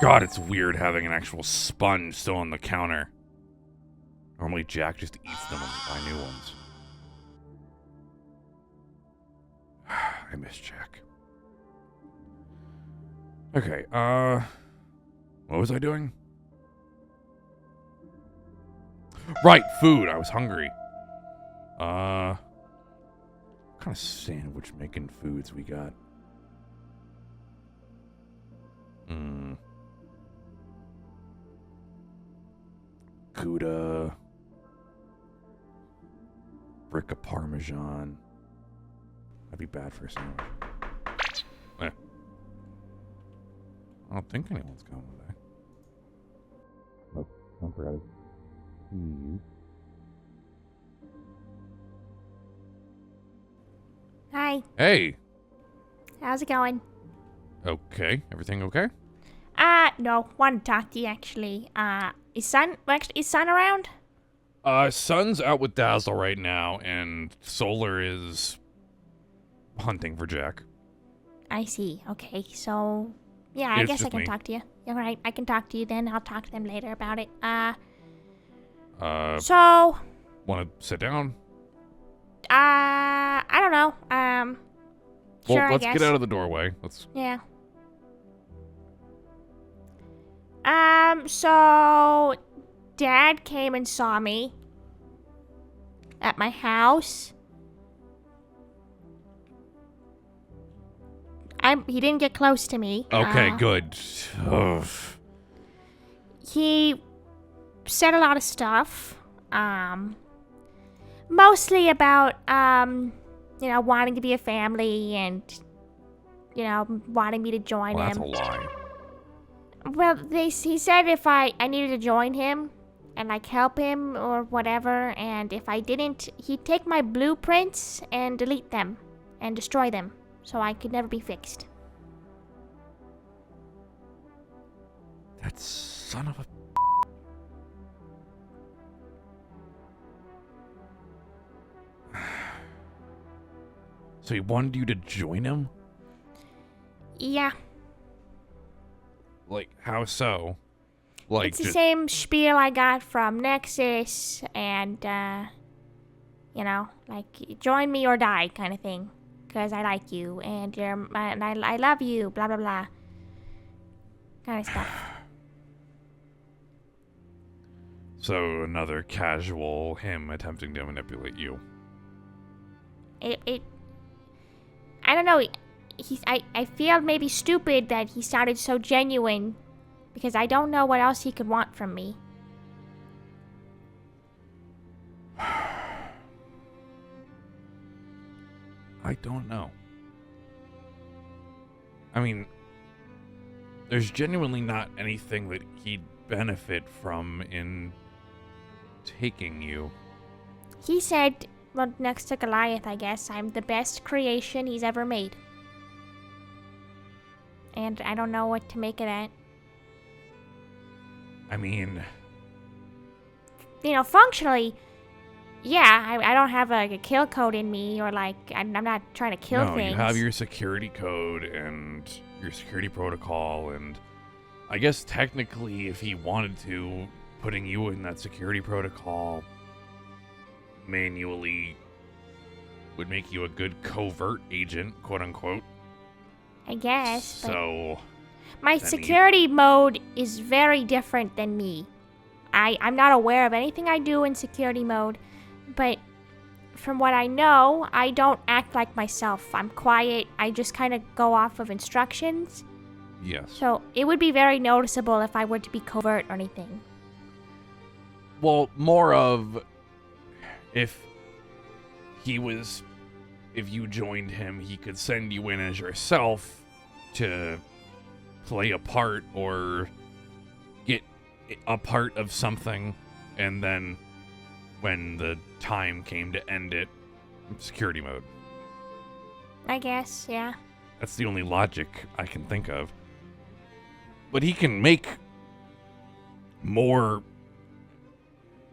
God, it's weird having an actual sponge still on the counter. Normally Jack just eats them and buy new ones. I miss Jack. Okay, what was I doing? Right, food. I was hungry. What kind of sandwich making foods we got? Gouda. Brick of Parmesan. That'd be bad for a sandwich. Eh. I don't think anyone's coming today. Oh, don't forget it. Hi. Hey. How's it going? Okay. Everything okay? No. Want to talk to you, actually. Is Sun around? Sun's out with Dazzle right now, and Solar is hunting for Jack. I see. Okay, so... Yeah, I It's guess I just can me. talk to you. All right, I can talk to you then. I'll talk to them later about it. Want So... to sit down? I don't know. Well, Sure, let's I guess. get out of the doorway. Let's. Yeah. So... Dad came and saw me. At my house. He didn't get close to me. Okay, good. Ugh. He said a lot of stuff. Mostly about, wanting to be a family and, wanting me to join Well, that's him. a lie. Well, he said if I needed to join him and, help him or whatever, and if I didn't, he'd take my blueprints and delete them and destroy them so I could never be fixed. That son of a. So he wanted you to join him? Yeah. Like, how so? Like, It's the same spiel I got from Nexus and, join me or die kind of thing. Because I like you and I love you, blah, blah, blah. Kind of stuff. So another casual him attempting to manipulate you. I don't know. I feel maybe stupid that he sounded so genuine. Because I don't know what else he could want from me. I don't know. I mean, there's genuinely not anything that he'd benefit from in taking you. He said, well, next to Goliath, I guess, I'm the best creation he's ever made. And I don't know what to make of that. I mean, Functionally, yeah, I don't have a kill code in me or I'm not trying to kill no, things. you have your security code and your security protocol, and I guess technically if he wanted to, putting you in that security protocol manually would make you a good covert agent, quote unquote. I guess. So My then security mode is very different than me. I'm not aware of anything I do in security mode, but from what I know, I don't act like myself. I'm quiet. I just kind of go off of instructions. yes. So it would be very noticeable if I were to be covert or anything. Well, more of if you joined him, he could send you in as yourself to play a part or get a part of something, and then when the time came to end it, security mode. I guess, yeah. That's the only logic I can think of. But he can make more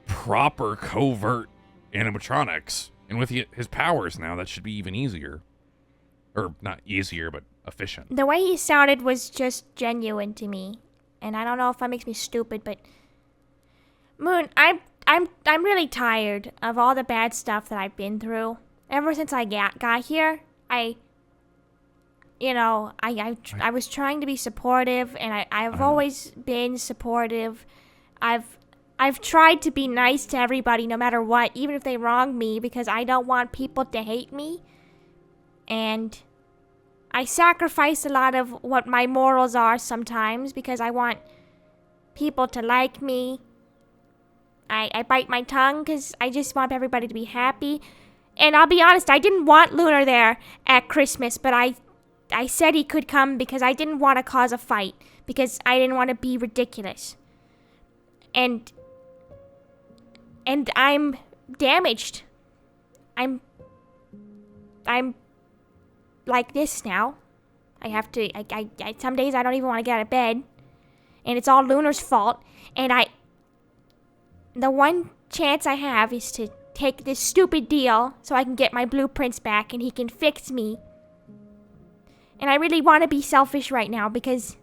proper covert animatronics, and with his powers now, that should be even easier. Or not easier, but efficient. The way he sounded was just genuine to me. And I don't know if that makes me stupid, but Moon, I'm really tired of all the bad stuff that I've been through. Ever since I got here, I was trying to be supportive, and I've always been supportive. I've tried to be nice to everybody no matter what, even if they wrong me, because I don't want people to hate me. And I sacrifice a lot of what my morals are sometimes because I want people to like me. I bite my tongue because I just want everybody to be happy. And I'll be honest, I didn't want Lunar there at Christmas, but I said he could come because I didn't want to cause a fight, because I didn't want to be ridiculous. And I'm damaged. I'm like this now. I have to, some days I don't even want to get out of bed. And it's all Lunar's fault. And the one chance I have is to take this stupid deal so I can get my blueprints back and he can fix me. And I really want to be selfish right now because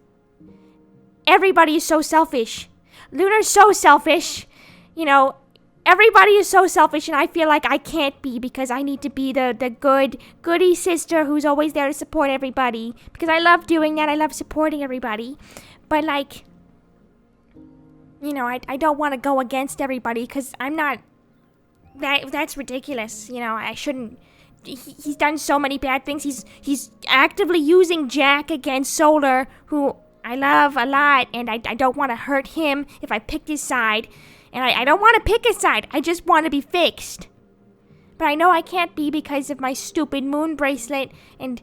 everybody is so selfish. Lunar's so selfish. Everybody is so selfish, and I feel like I can't be because I need to be the goody sister who's always there to support everybody. Because I love doing that. I love supporting everybody. But, I don't want to go against everybody because I'm not... That's ridiculous. I shouldn't... He's done so many bad things. He's actively using Jack against Solar, who I love a lot, and I don't want to hurt him if I picked his side. And I don't want to pick a side. I just want to be fixed. But I know I can't be because of my stupid moon bracelet. And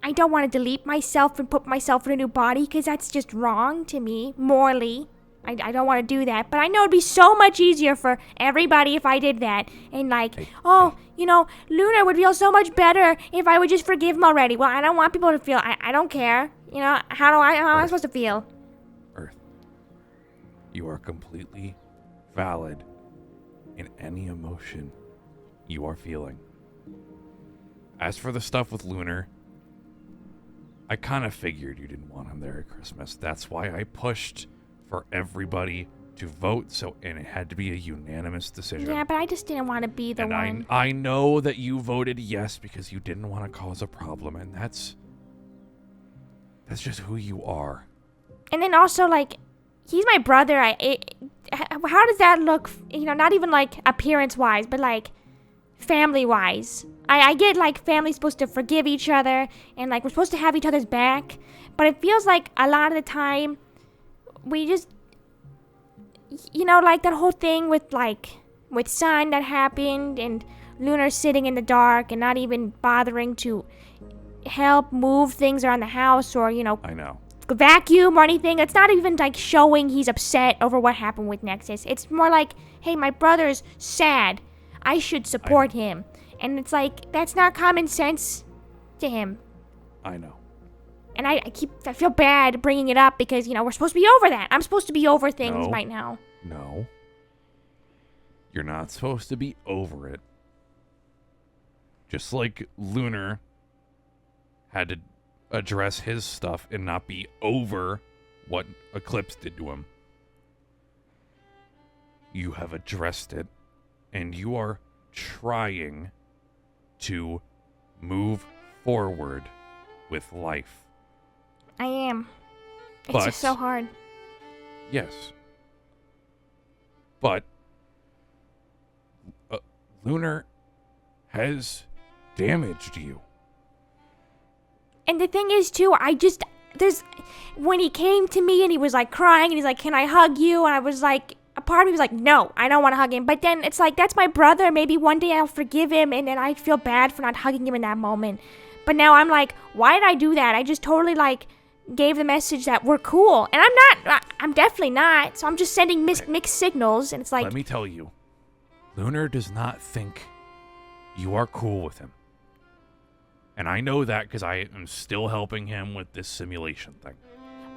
I don't want to delete myself and put myself in a new body because that's just wrong to me, morally. I don't want to do that. But I know it'd be so much easier for everybody if I did that. And Lunar would feel so much better if I would just forgive him already. Well, I don't want people to feel... I don't care. How am I supposed to feel? Earth, you are completely... valid in any emotion you are feeling. As for the stuff with Lunar, I kind of figured you didn't want him there at Christmas. That's why I pushed for everybody to vote, and it had to be a unanimous decision. Yeah, but I just didn't want to be the one. I know that you voted yes because you didn't want to cause a problem, and that's just who you are. And then also, he's my brother. How does that look? Not even appearance-wise, but family-wise. I get family's supposed to forgive each other and we're supposed to have each other's back, but it feels like a lot of the time we just, that whole thing with Sun that happened and Lunar sitting in the dark and not even bothering to help move things around the house or I know. Vacuum or anything. It's not even showing he's upset over what happened with Nexus. It's more hey, my brother's sad. I should support him. And it's that's not common sense to him. I know. And I feel bad bringing it up because, we're supposed to be over that. I'm supposed to be over things right now. No. You're not supposed to be over it. Just like Lunar had to address his stuff and not be over what Eclipse did to him. You have addressed it, and you are trying to move forward with life. I am. It's just so hard. Yes. But Lunar has damaged you. And the thing is, too, when he came to me and he was crying and he's can I hug you? And I was a part of me was no, I don't want to hug him. But then it's that's my brother. Maybe one day I'll forgive him and then I feel bad for not hugging him in that moment. But now I'm why did I do that? I just totally gave the message that we're cool. And I'm definitely not. So I'm just sending mixed signals. And it's let me tell you, Lunar does not think you are cool with him. And I know that because I am still helping him with this simulation thing.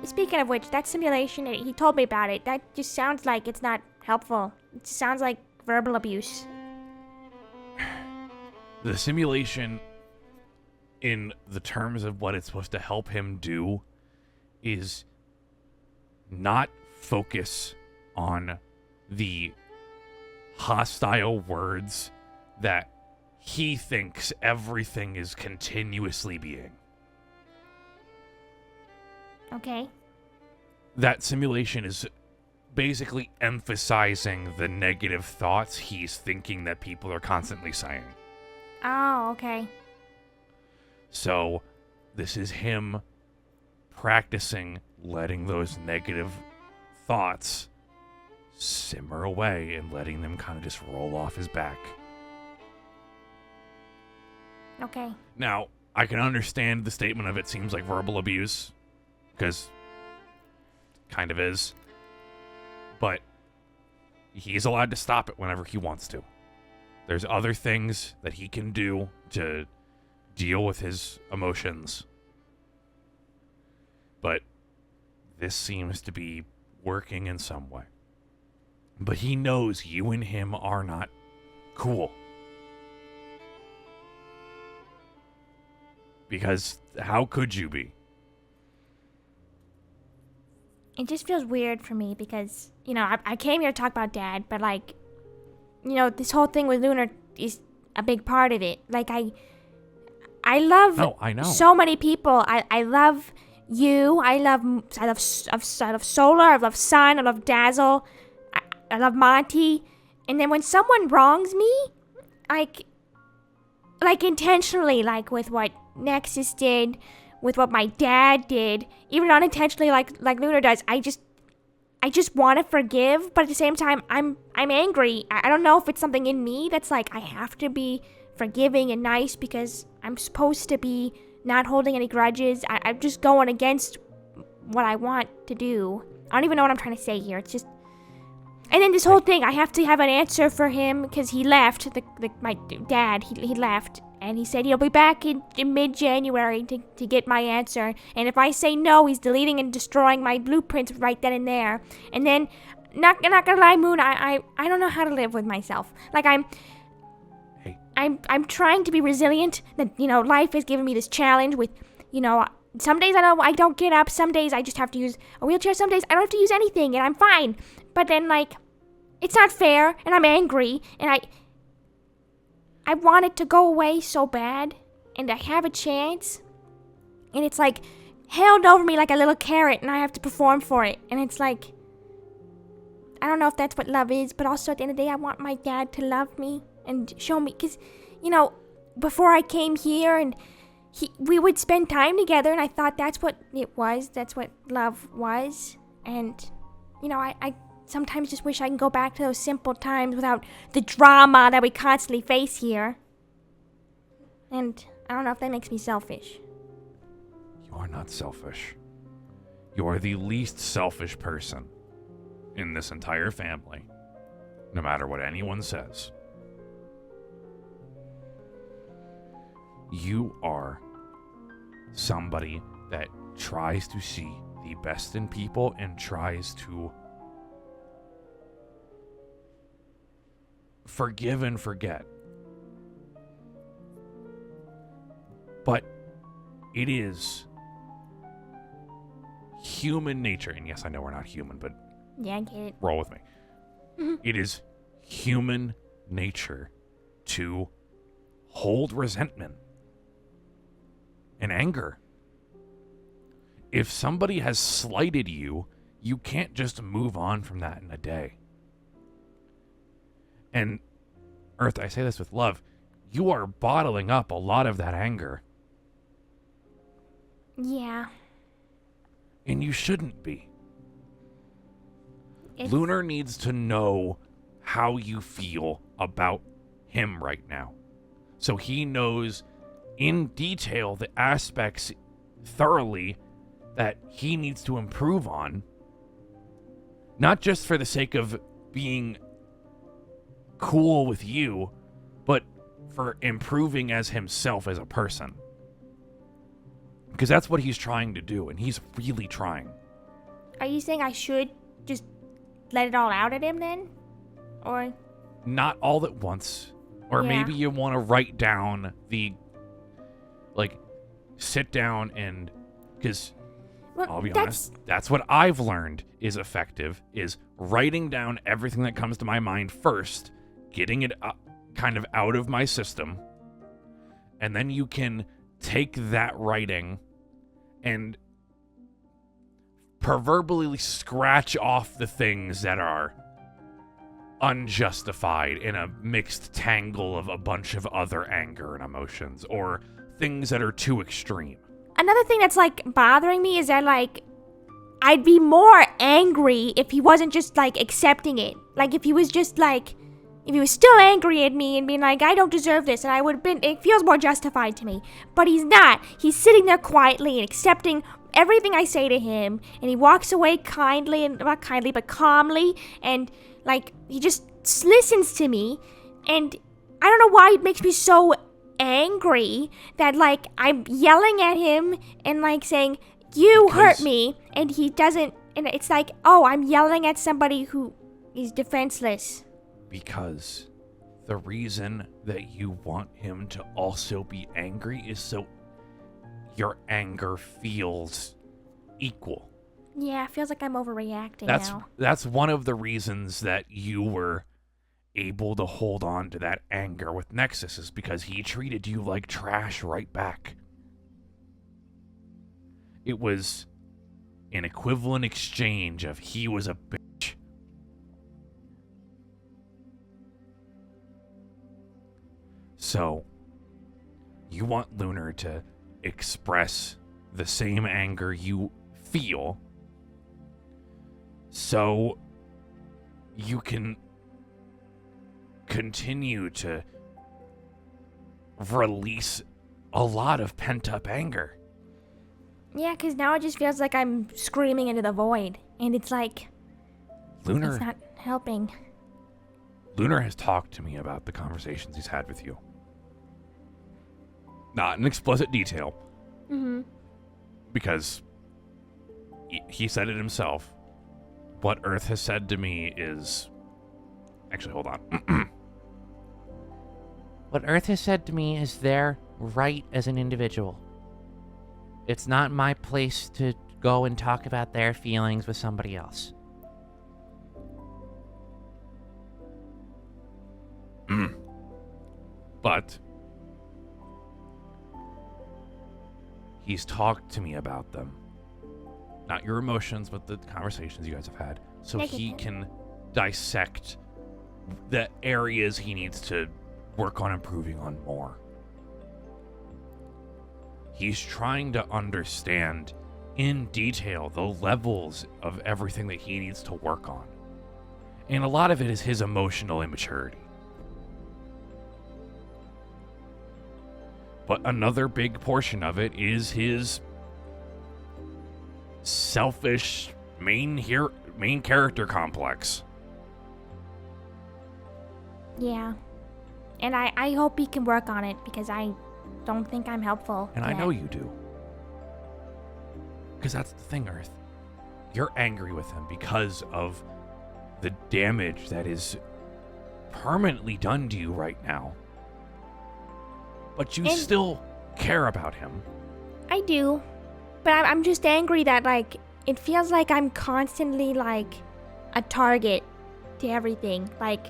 Speaking of which, that simulation, he told me about it. That just sounds like it's not helpful. It just sounds like verbal abuse. The simulation, in the terms of what it's supposed to help him do, is not focus on the hostile words that he thinks everything is continuously being. Okay. That simulation is basically emphasizing the negative thoughts he's thinking that people are constantly saying. Oh, okay. So, this is him practicing letting those negative thoughts simmer away and letting them kind of just roll off his back. Okay. Now, I can understand the statement of it seems like verbal abuse, because kind of is. But he's allowed to stop it whenever he wants to. There's other things that he can do to deal with his emotions. But this seems to be working in some way. But he knows you and him are not cool. Because how could you be? It just feels weird for me because, I came here to talk about Dad, but, this whole thing with Lunar is a big part of it. Like, I love I know. so many people. I love you. I love Solar. I love Sun. I love Dazzle. I love Monty. And then when someone wrongs me, like intentionally, like with what Nexus did, with what my dad did, even unintentionally, like Lunar does, I just want to forgive, but at the same time, I'm angry. I don't know if it's something in me that's like I have to be forgiving and nice because I'm supposed to be not holding any grudges. I'm just going against what I want to do. I don't even know what I'm trying to say here. It's just, and then this whole thing, I have to have an answer for him because he left. My dad, he left. And he said he'll be back in mid-January to get my answer. And if I say no, he's deleting and destroying my blueprints right then and there. And then, not gonna lie, Moon, I don't know how to live with myself. Like, I'm trying to be resilient. That, life has given me this challenge with, some days I don't get up. Some days I just have to use a wheelchair. Some days I don't have to use anything, and I'm fine. But then, it's not fair, and I'm angry, and I want it to go away so bad, and I have a chance, and it's held over me like a little carrot, and I have to perform for it, and it's I don't know if that's what love is, but also at the end of the day, I want my dad to love me and show me, because, before I came here, and we would spend time together, and I thought that's what it was, that's what love was, and, I sometimes just wish I can go back to those simple times without the drama that we constantly face here. And I don't know if that makes me selfish. You are not selfish. You are the least selfish person in this entire family, no matter what anyone says. You are somebody that tries to see the best in people and tries to forgive and forget. But it is human nature, and yes, I know we're not human, but yeah, I get it. Roll with me. It is human nature to hold resentment and anger. If somebody has slighted you, you can't just move on from that in a day. And, Earth, I say this with love, you are bottling up a lot of that anger. Yeah. And you shouldn't be. Lunar needs to know how you feel about him right now. So he knows in detail the aspects thoroughly that he needs to improve on. Not just for the sake of being cool with you, but for improving as himself as a person. Because that's what he's trying to do, and he's really trying. Are you saying I should just let it all out at him then? Or? Not all at once. Or maybe you want to write down the, sit down and, because Well, I'll be honest. That's what I've learned is effective, is writing down everything that comes to my mind first, getting it kind of out of my system, and then you can take that writing and proverbially scratch off the things that are unjustified in a mixed tangle of a bunch of other anger and emotions, or things that are too extreme. Another thing that's, like, bothering me is that, like, I'd be more angry if he wasn't just, like, accepting it. Like, if he was just, like, if he was still angry at me and being like, I don't deserve this, and I would have been, it feels more justified to me. But he's not. He's sitting there quietly and accepting everything I say to him, and he walks away kindly, and not kindly, but calmly, and, like, he just listens to me, and I don't know why it makes me so angry that, like, I'm yelling at him and, like, saying, you hurt me, and he doesn't, and it's like, oh, I'm yelling at somebody who is defenseless. Because the reason that you want him to also be angry is so your anger feels equal. Yeah, it feels like I'm overreacting now. That's one of the reasons that you were able to hold on to that anger with Nexus, is because he treated you like trash right back. It was an equivalent exchange of he was a bitch. So, you want Lunar to express the same anger you feel, so you can continue to release a lot of pent-up anger. Yeah, because now it just feels like I'm screaming into the void, and it's like, Lunar, it's not helping. Lunar has talked to me about the conversations he's had with you. Not in explicit detail. Mm-hmm. Because he said it himself. What Earth has said to me is... Actually, hold on. What Earth has said to me is their right as an individual. It's not my place to go and talk about their feelings with somebody else. But he's talked to me about them. Not your emotions, but the conversations you guys have had. So he can dissect the areas he needs to work on improving on more. He's trying to understand in detail the levels of everything that he needs to work on. And a lot of it is his emotional immaturity. But another big portion of it is his selfish main character complex. Yeah. And I hope he can work on it, because I don't think I'm helpful. And I know you do. Because that's the thing, Earth. You're angry with him because of the damage that is permanently done to you right now. But you still care about him. I do. But I'm just angry that, like, it feels like I'm constantly, like, a target to everything. Like,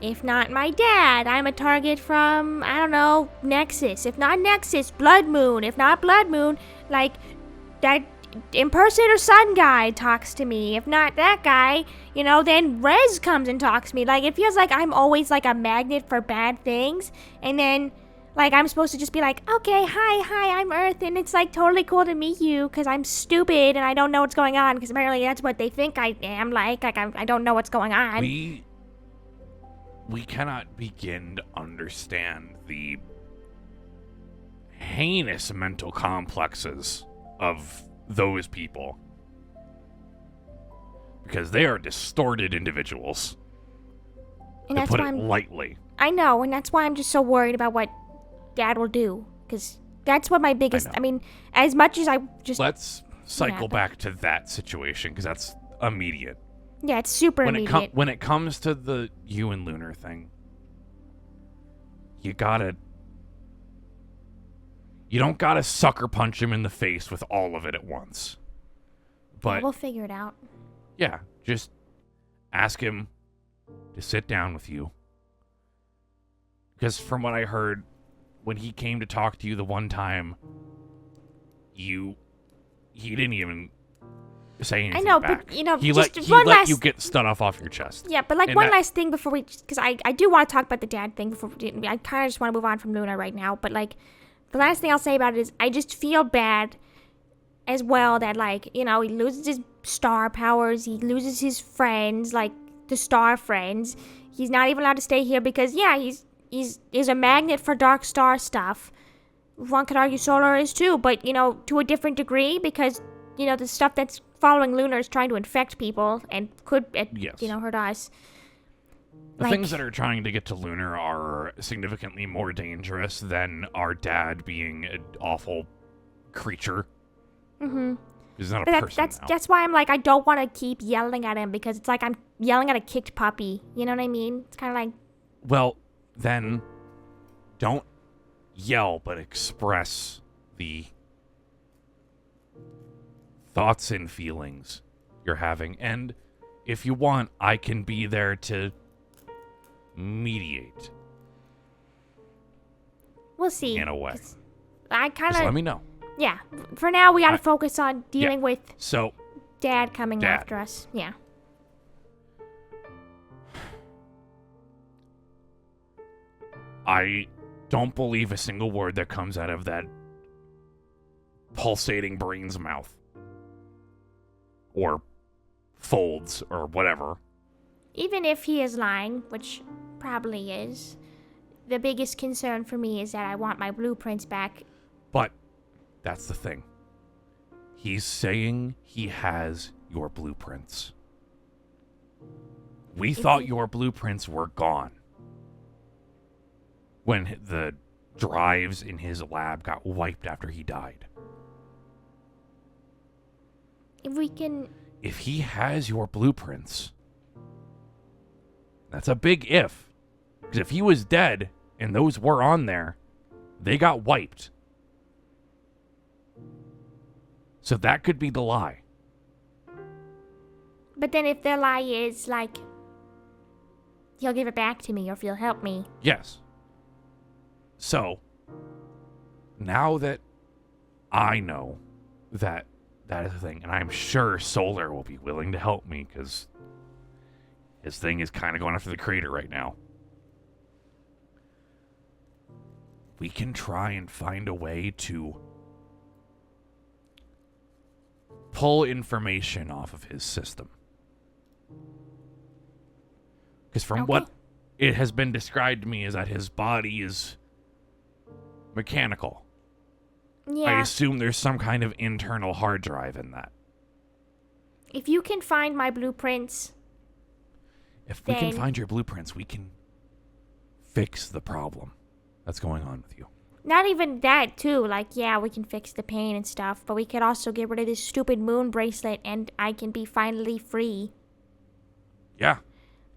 if not my dad, I'm a target from, I don't know, Nexus. If not Nexus, Blood Moon. If not Blood Moon, like, that impersonator sun guy talks to me. If not that guy, then Rez comes and talks to me. Like, it feels like I'm always, like, a magnet for bad things. And then, like, I'm supposed to just be like, okay, hi, I'm Earth, and it's, like, totally cool to meet you, because I'm stupid, and I don't know what's going on, because apparently that's what they think I am, like I don't know what's going on. We cannot begin to understand the heinous mental complexes of those people. Because they are distorted individuals, and to put it lightly. I know, and that's why I'm just so worried about what Dad will do, because that's what my biggest, I mean, as much as I just... Let's cycle back to that situation, because that's immediate. Yeah, it's super immediate. When it comes to the you and Lunar thing, you don't gotta sucker punch him in the face with all of it at once. But we'll figure it out. yeah, just ask him to sit down with you. Because from what I heard, when he came to talk to you the one time, he didn't even say anything I know, back. but, you know, he just let one you last... get stuff off your chest. Yeah, but, like, And one that- last thing before we... Because I do want to talk about the dad thing before... I kind of just want to move on from Lunar right now. But, like, the last thing I'll say about it is I just feel bad as well that, like, you know, he loses his star powers. He loses his friends, like, the star friends. He's not even allowed to stay here because, yeah, he's a magnet for dark star stuff. One could argue Solar is too, but, you know, to a different degree because, you know, the stuff that's following Lunar is trying to infect people and could, Yes. you know, hurt us. The Like- things that are trying to get to Lunar are significantly more dangerous than our dad being an awful creature. Mm-hmm. He's not a But person now. that's why I'm like, I don't want to keep yelling at him because it's like I'm yelling at a kicked puppy. You know what I mean? It's kind of like, Well, then don't yell, but express the thoughts and feelings you're having. And if you want, I can be there to mediate we'll see. in a way. 'Cause I kind Just let of, me know. yeah. For now, we got to I- focus on dealing with So, Dad coming Dad. after us. Yeah. I don't believe a single word that comes out of that pulsating brain's mouth. Or folds, or whatever. Even if he is lying, which probably is, the biggest concern for me is that I want my blueprints back. But that's the thing. He's saying he has your blueprints. We thought your blueprints were gone when the drives in his lab got wiped after he died. If we can, If he has your blueprints, that's a big if. Because if he was dead and those were on there, they got wiped. So that could be the lie. but then if their lie is like, he'll give it back to me or if he'll help me. Yes. So, now that I know that that is the thing, and I'm sure Solar will be willing to help me because his thing is kind of going after the crater right now. We can try and find a way to pull information off of his system. Because from Okay. what it has been described to me is that his body is mechanical. I Yeah. assume there's some kind of internal hard drive in that. If you can find my blueprints, If we can Then- find your blueprints, we can fix the problem that's going on with you. not even that too, like, yeah, we can fix the pain and stuff, but we could also get rid of this stupid moon bracelet and I can be finally free. Yeah.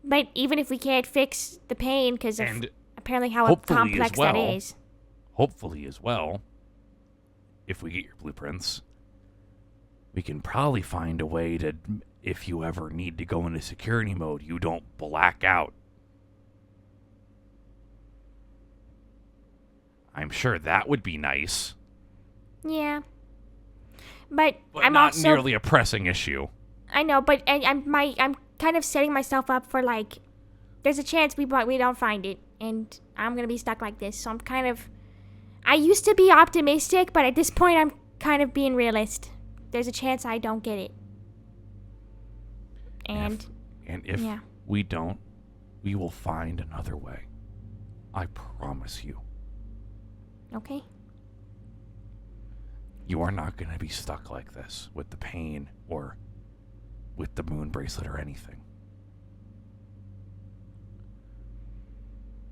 But even if we can't fix the pain, because of And apparently how hopefully as complex that well- is. hopefully as well, if we get your blueprints, we can probably find a way to, if you ever need to go into security mode, you don't black out. I'm sure that would be nice, Yeah. But, but I'm not also nearly a pressing issue. I know, but I'm kind of setting myself up for like there's a chance we don't find it and I'm going to be stuck like this. So I'm kind of I used to be optimistic, but at this point I'm kind of being realist. There's a chance I don't get it. And And if yeah. we don't, we will find another way. I promise you. Okay. You are not going to be stuck like this with the pain or with the moon bracelet or anything.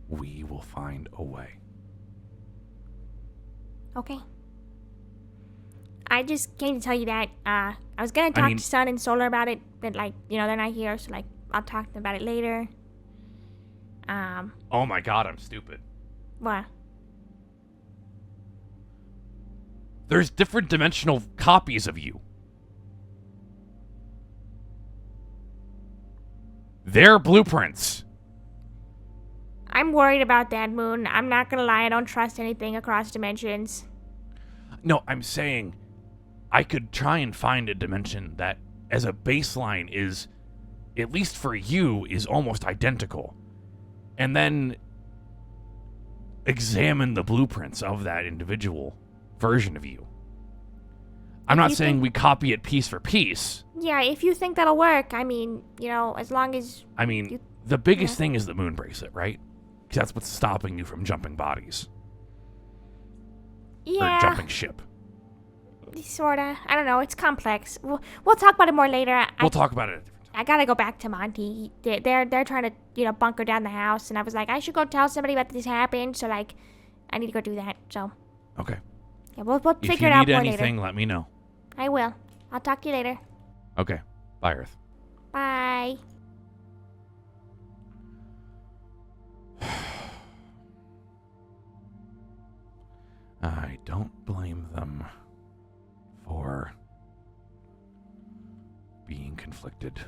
We will find a way. Okay. I just came to tell you that I was going to talk mean- to Sun and Solar about it, but like, you know, they're not here, so like I'll talk to them about it later. Oh my god, I'm stupid. What? There's different dimensional copies of you. their blueprints. I'm worried about that, Moon. I'm not gonna lie, I don't trust anything across dimensions. No, I'm saying I could try and find a dimension that, as a baseline, is, at least for you, is almost identical. And then examine the blueprints of that individual version of you. I'm not saying we copy it piece for piece. Yeah, if you think that'll work, I mean, as long as... I mean, the biggest thing is the moon bracelet, right? 'Cause that's what's stopping you from jumping bodies. Yeah. Or jumping ship. Sorta. I don't know, it's complex. We'll talk about it more later. We'll talk about it at a different time. I gotta go back to Monty. They're trying to, bunker down the house, and I was like, I should go tell somebody about this happened, so, I need to go do that, so... Okay. Yeah, we'll figure it If out more you later. need anything, let me know. I will. I'll talk to you later. Okay. Bye, Earth. Bye. I don't blame them for being conflicted.